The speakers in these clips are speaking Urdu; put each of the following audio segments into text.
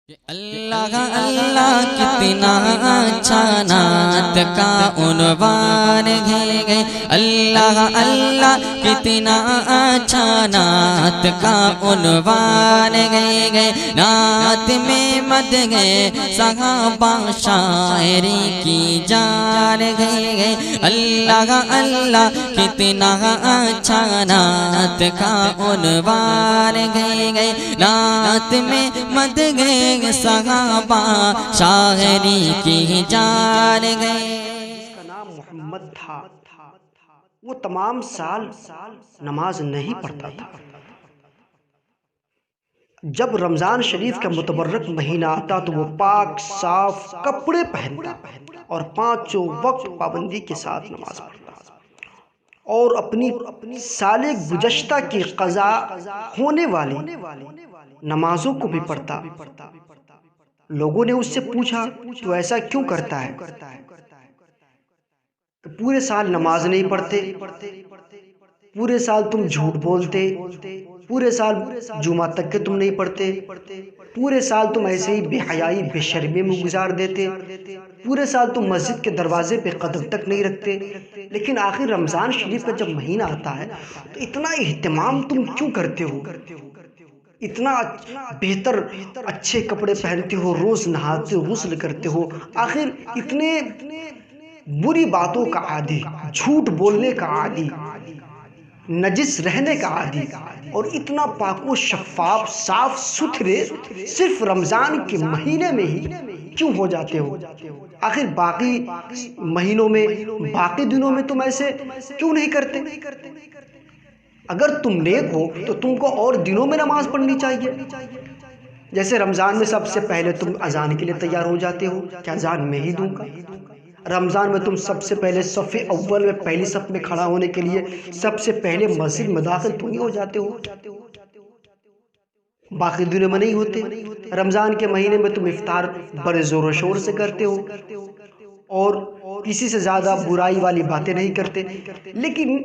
اللہ اللہ کتنا اچھا نعت کا عنوان ہے اللہ اللہ کتنا اچھا نعت کا عنوان ہے نعت میں مد گئے صحابہ شاعری کی جان ہے اللہ اللہ کتنا اچھا نعت کا عنوان ہے نعت میں مد گئے صحابہ شاعری کی جان گئے۔ جس کا نام محمد تھا وہ تمام سال نماز نہیں پڑھتا تھا۔ جب رمضان شریف کا متبرک مہینہ آتا تو وہ پاک صاف کپڑے پہنتا اور پانچوں وقت پابندی کے ساتھ نماز پڑھتا اور اپنی سال گزشتہ کی قضا ہونے والی نمازوں کو بھی پڑھتا۔ لوگوں نے اس سے پوچھا تو ایسا کیوں کرتا ہے؟ پورے سال نماز نہیں پڑھتے، پورے سال تم جھوٹ بولتے، پورے سال جمعہ تک کے تم نہیں پڑھتے، پورے سال تم ایسے ہی بے حیائی بے شرمی میں گزار دیتے، پورے سال تم مسجد کے دروازے پہ قدم تک نہیں رکھتے، لیکن آخر رمضان شریف کا جب مہینہ آتا ہے تو اتنا اہتمام تم کیوں کرتے ہو؟ اتنا بہتر اچھے کپڑے پہنتے ہو، روز نہاتے ہو، غسل کرتے ہو، آخر اتنے بری باتوں کا عادی، جھوٹ بولنے کا عادی، نجس رہنے کا عادی اور اتنا پاک و شفاف صاف ستھرے صرف رمضان کے مہینے میں ہی کیوں ہو جاتے ہو؟ آخر باقی مہینوں میں باقی دنوں میں تم ایسے کیوں نہیں کرتے؟ اگر تم نیک ہو تو تم کو اور دنوں میں نماز پڑھنی چاہیے۔ جیسے رمضان میں سب سے پہلے تم اذان کے لیے تیار ہو جاتے ہو کہ اذان میں ہی دوں گا۔ رمضان میں تم سب سے پہلے صف اول میں پہلی صف میں کھڑا ہونے کے لیے سب سے پہلے مسجد میں داخل تم ہی ہو جاتے ہو، باقی دنوں میں نہیں ہوتے۔ رمضان کے مہینے میں تم افطار بڑے زور و شور سے کرتے ہو اور کسی سے زیادہ برائی والی باتیں نہیں کرتے، لیکن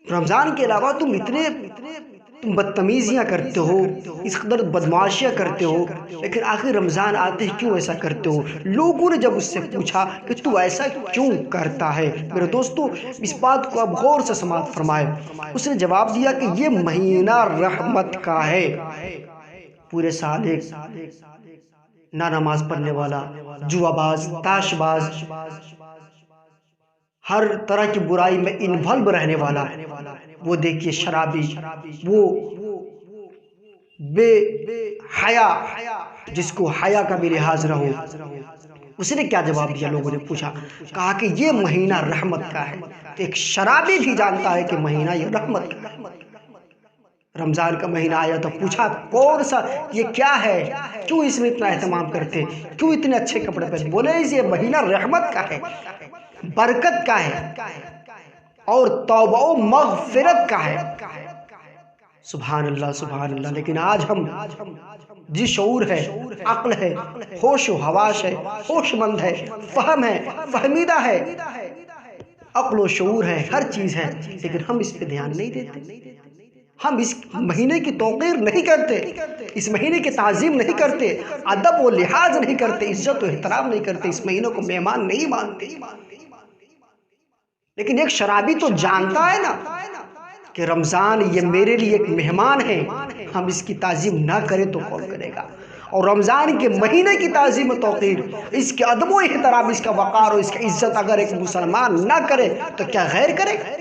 رمضان کے علاوہ تم بدتمیزیاں کرتے ہو، اس قدر بدمعاشیاں کرتے ہو، لیکن آخر رمضان آتے ہی کیوں ایسا کرتے ہو؟ لوگوں نے جب اس سے پوچھا کہ تو ایسا کیوں کرتا ہے، میرے دوستو اس بات کو اب غور سے سماعت فرمائے۔ اس نے جواب دیا کہ یہ مہینہ رحمت کا ہے۔ پورے سال ایک نہ نماز پڑھنے والا، جوا باز، تاش باز، ہر طرح کی برائی میں انوالو رہنے والا، وہ دیکھیے شرابی، وہ بے حیا جس کو حیا کا بھی لحاظ نہ ہو، اس نے کیا جواب دیا؟ لوگوں نے پوچھا، کہا کہ یہ مہینہ رحمت کا ہے۔ تو ایک شرابی بھی جانتا ہے کہ مہینہ یہ رحمت کا ہے۔ رمضان کا مہینہ آیا تو پوچھا کون سا، یہ کیا ہے، کیوں اس میں اتنا اہتمام کرتے، کیوں اتنے اچھے کپڑے پہنتے؟ بولے یہ مہینہ رحمت کا ہے، برکت کا ہے اور توبہ و مغفرت کا ہے۔ سبحان اللہ سبحان اللہ۔ لیکن آج ہم جس شعور ہے، عقل ہے، ہوش و حواس ہے، ہوش مند ہے، فہم ہے، فہمیدہ ہے، عقل و شعور ہے، ہر چیز ہے، لیکن ہم اس پہ دھیان نہیں دیتے، ہم اس مہینے کی توقیر نہیں کرتے، اس مہینے کی تعظیم نہیں کرتے، ادب و لحاظ نہیں کرتے، عزت و احترام نہیں کرتے، اس مہینے کو مہمان نہیں مانتے۔ لیکن ایک شرابی تو جانتا ہے نا کہ رمضان یہ میرے لیے ایک مہمان ہے، ہم اس کی تعظیم نہ کریں تو کون کرے گا؟ اور رمضان کے مہینے کی تعظیم و توقیر، اس کے ادب و احترام، اس کا وقار اور اس کی عزت اگر ایک مسلمان نہ کرے تو کیا غیر کرے گا؟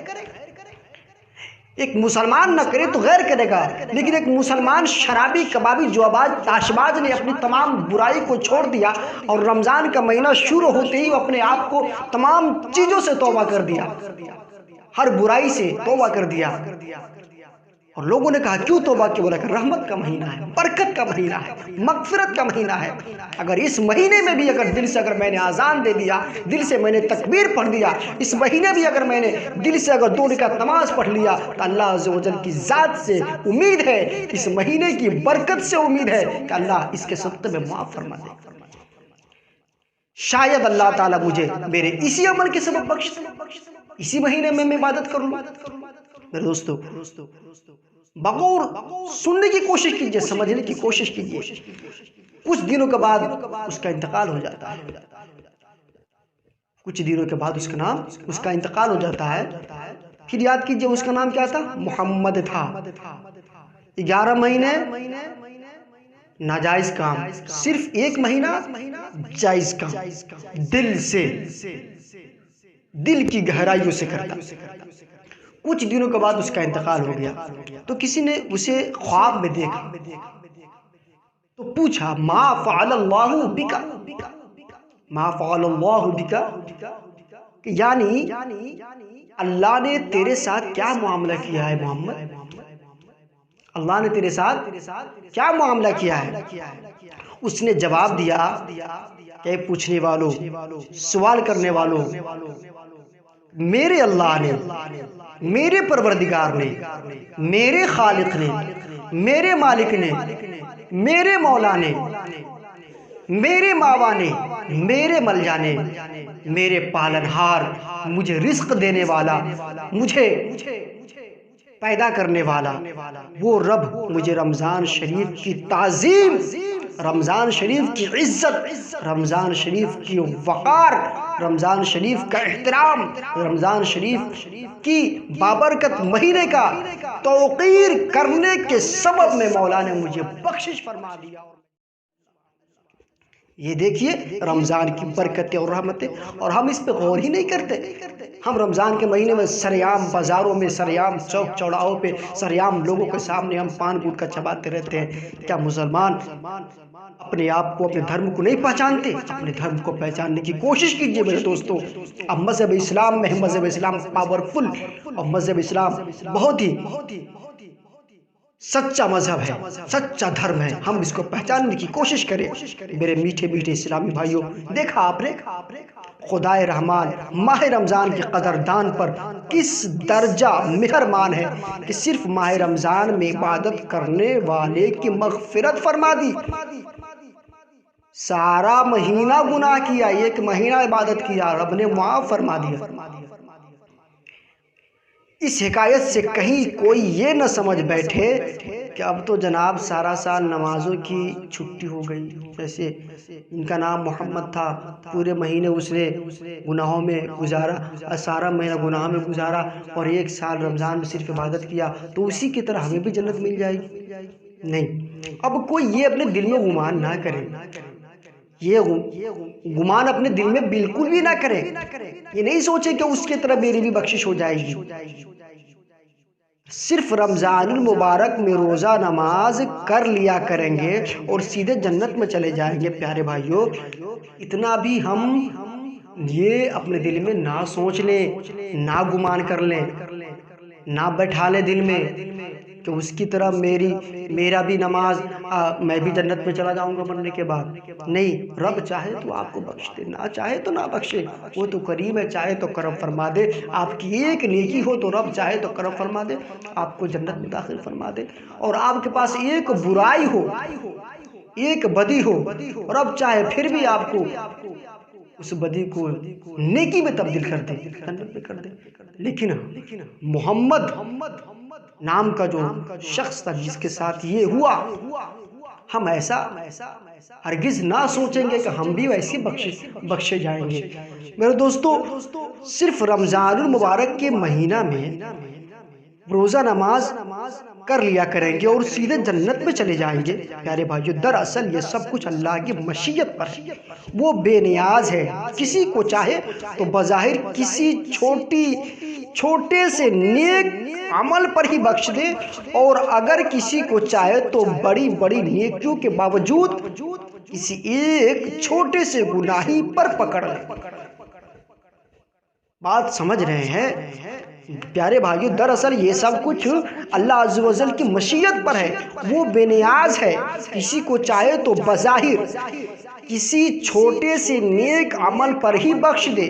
ایک مسلمان نہ کرے تو غیر کرے گا، لیکن ایک مسلمان شرابی، کبابی، جواباز، تاشباز نے اپنی تمام برائی کو چھوڑ دیا اور رمضان کا مہینہ شروع ہوتے ہی اپنے آپ کو تمام چیزوں سے توبہ کر دیا، ہر برائی سے توبہ کر دیا۔ اور لوگوں نے کہا کیوں توبہ کی؟ بولا کہ رحمت کا مہینہ ہے، برکت کا مہینہ ہے، مغفرت کا مہینہ ہے۔ اگر اس مہینے میں بھی اگر دل سے اگر میں نے اذان دے دیا، دل سے میں نے تکبیر پڑھ دیا، اس مہینے بھی اگر میں نے دل سے اگر 2 رکعت نماز پڑھ لیا تو اللہ عز و جل کی ذات سے امید ہے، اس مہینے کی برکت سے امید ہے کہ اللہ اس کے صدقے میں معاف فرما دے۔ شاید اللہ تعالیٰ مجھے میرے اسی عمل کے سبب بخش دے، اسی مہینے میں عبادت کروں۔ میرے دوستو بغور سننے کی کوشش کیجئے، سمجھنے کی کوشش کیجئے۔ کچھ دنوں کے بعد اس کا انتقال ہو جاتا ہے، کچھ دنوں کے بعد اس کا انتقال ہو جاتا ہے۔ پھر یاد کیجئے اس کا نام کیا تھا؟ محمد تھا۔ 11 مہینے ناجائز کام، صرف 1 مہینہ جائز کام، دل سے، دل کی گہرائیوں سے کرتا۔ کچھ دنوں کے بعد اس کا انتقال ہو گیا تو کسی نے اسے خواب میں دیکھا تو پوچھا ما فعل اللہ بک، ما فعل اللہ بک، یعنی اللہ نے تیرے ساتھ کیا معاملہ کیا ہے محمد؟ اللہ نے تیرے ساتھ کیا معاملہ کیا ہے؟ اس نے جواب دیا کہ پوچھنے والوں، سوال کرنے والوں، میرے اللہ نے، میرے پروردگار نے، میرے خالق نے، میرے مالک نے، میرے مولا نے، میرے ماوا نے، میرے ملجا نے، میرے پالنہار، مجھے رزق دینے والا، مجھے پیدا کرنے والا وہ رب مجھے رمضان شریف کی تعظیم، رمضان شریف کی عزت، رمضان شریف کی وقار، رمضان شریف کا احترام، رمضان شریف کی بابرکت مہینے کا توقیر کرنے کے سبب میں مولا نے مجھے بخشش فرما دیا۔ یہ دیکھیے رمضان کی برکتیں اور رحمتیں، اور ہم اس پہ غور ہی نہیں کرتے۔ ہم رمضان کے مہینے میں سریعام بازاروں میں، سریعام چوک چوراہوں پہ، سریعام لوگوں کے سامنے ہم پان گٹکا چباتے رہتے ہیں۔ کیا مسلمان اپنے آپ کو، اپنے دھرم کو نہیں پہچانتے؟ اپنے دھرم کو پہچاننے کی کوشش کیجئے میرے دوستو۔ اب مذہب اسلام میں، مذہب اسلام پاورفل اور مذہب اسلام بہت ہی سچا مذہب ہے، سچا دھرم ہے، ہم اس کو پہچاننے کی کوشش کریں۔ میرے میٹھے میٹھے اسلامی بھائیوں، دیکھا آپ نے خدائے رحمان ماہ رمضان کے قدردان پر کس درجہ مہربان ہے کہ صرف ماہ رمضان میں عبادت کرنے والے کی مغفرت فرما دی۔ سارا مہینہ گناہ کیا، 1 مہینہ عبادت کیا، رب نے معاف فرما دیا۔ اس حکایت سے کہیں کوئی یہ نہ سمجھ بیٹھے کہ اب تو جناب سارا سال نمازوں کی چھٹی ہو گئی۔ جیسے ان کا نام محمد تھا، پورے مہینے اس نے گناہوں میں گزارا، سارا مہینہ گناہوں میں گزارا، اور 1 سال رمضان میں صرف عبادت کیا، تو اسی کی طرح ہمیں بھی جنت مل جائے گی۔ نہیں، اب کوئی یہ اپنے دل میں گمان نہ کرے، یہ گمان اپنے دل میں بالکل بھی نہ کرے، یہ نہیں سوچے کہ اس کی طرح میری بھی بخشش ہو جائے گی۔ صرف رمضان المبارک میں روزہ نماز کر لیا کریں گے اور سیدھے جنت میں چلے جائیں گے۔ پیارے بھائیوں، اتنا بھی ہم یہ اپنے دل میں نہ سوچ لیں، نہ گمان کر لیں، نہ بیٹھا لیں دل میں کہ اس کی طرح میرا بھی نماز، میں بھی جنت میں چلا جاؤں گا مرنے کے بعد۔ نہیں، رب چاہے تو آپ کو بخش دے، نہ چاہے تو نہ بخشے، وہ تو کریم ہے، چاہے تو کرم فرما دے۔ آپ کی 1 نیکی ہو تو رب چاہے تو کرم فرما دے، آپ کو جنت میں داخل فرما دے، اور آپ کے پاس 1 برائی ہو، 1 بدی ہو، رب چاہے پھر بھی آپ کو اس بدی کو نیکی میں تبدیل کر دے، جنت میں کر دے۔ لیکن محمد نام کا جو شخص تھا جس کے ساتھ یہ ہوا، ہم ایسا ہرگز نہ سوچیں گے کہ ہم بھی ویسے بخشے جائیں گے۔ میرے دوستو، صرف رمضان المبارک کے مہینہ میں روزہ نماز کر لیا کریں گے اور سیدھے جنت میں چلے جائیں گے۔ پیارے بھائیو، دراصل یہ سب کچھ اللہ کی مشیت پر ہے، وہ بے نیاز ہے، کسی کو چاہے تو بظاہر کسی چھوٹے سے نیک عمل پر ہی بخش دے، اور اگر کسی کو چاہے تو بڑی بڑی نیکیوں کے باوجود کسی ایک چھوٹے سے گناہی پر پکڑ لے۔ بات سمجھ رہے ہیں پیارے بھائیو؟ دراصل یہ سب کچھ اللہ عز و جل کی مشیت پر ہے، وہ بے نیاز ہے، کسی کو چاہے تو بظاہر کسی چھوٹے سے نیک عمل پر ہی بخش دے،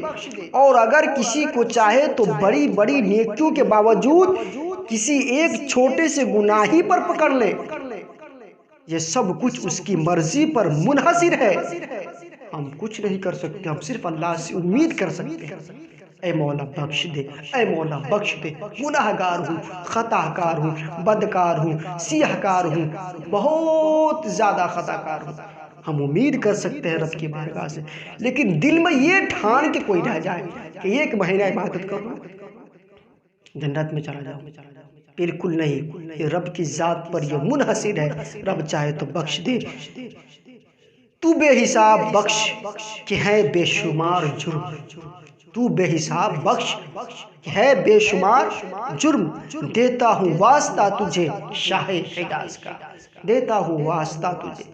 اور اگر کسی کو چاہے تو بڑی بڑی نیکیوں کے باوجود کسی ایک چھوٹے سے گناہی پر پکڑ لے۔ یہ سب کچھ اس کی مرضی پر منحصر ہے، ہم کچھ نہیں کر سکتے، ہم صرف اللہ سے امید کر سکتے ہیں۔ اے مولا بخش دے، اے مولا بخش دے، گناہ گار ہوں، خطا کار ہوں، بدکار ہوں، سیاہ کار ہوں، بہت زیادہ خطا کار ہوں۔ ہم امید کر سکتے ہیں رب کی بارگاہ سے، لیکن دل میں یہ ٹھان کے کوئی رہ جائے کہ ایک مہینہ عبادت کر لوں جنت میں چلا جاؤں، بالکل نہیں۔ یہ رب کی ذات پر یہ منحصر ہے، رب چاہے تو بخش دے۔ تو بے حساب بخش کہ ہے بے شمار جرم، تو بے حساب بخش کہ ہے بے شمار جرم، دیتا ہوں واسطہ تجھے شاہ حجاز کا، دیتا ہوں واسطہ تجھے۔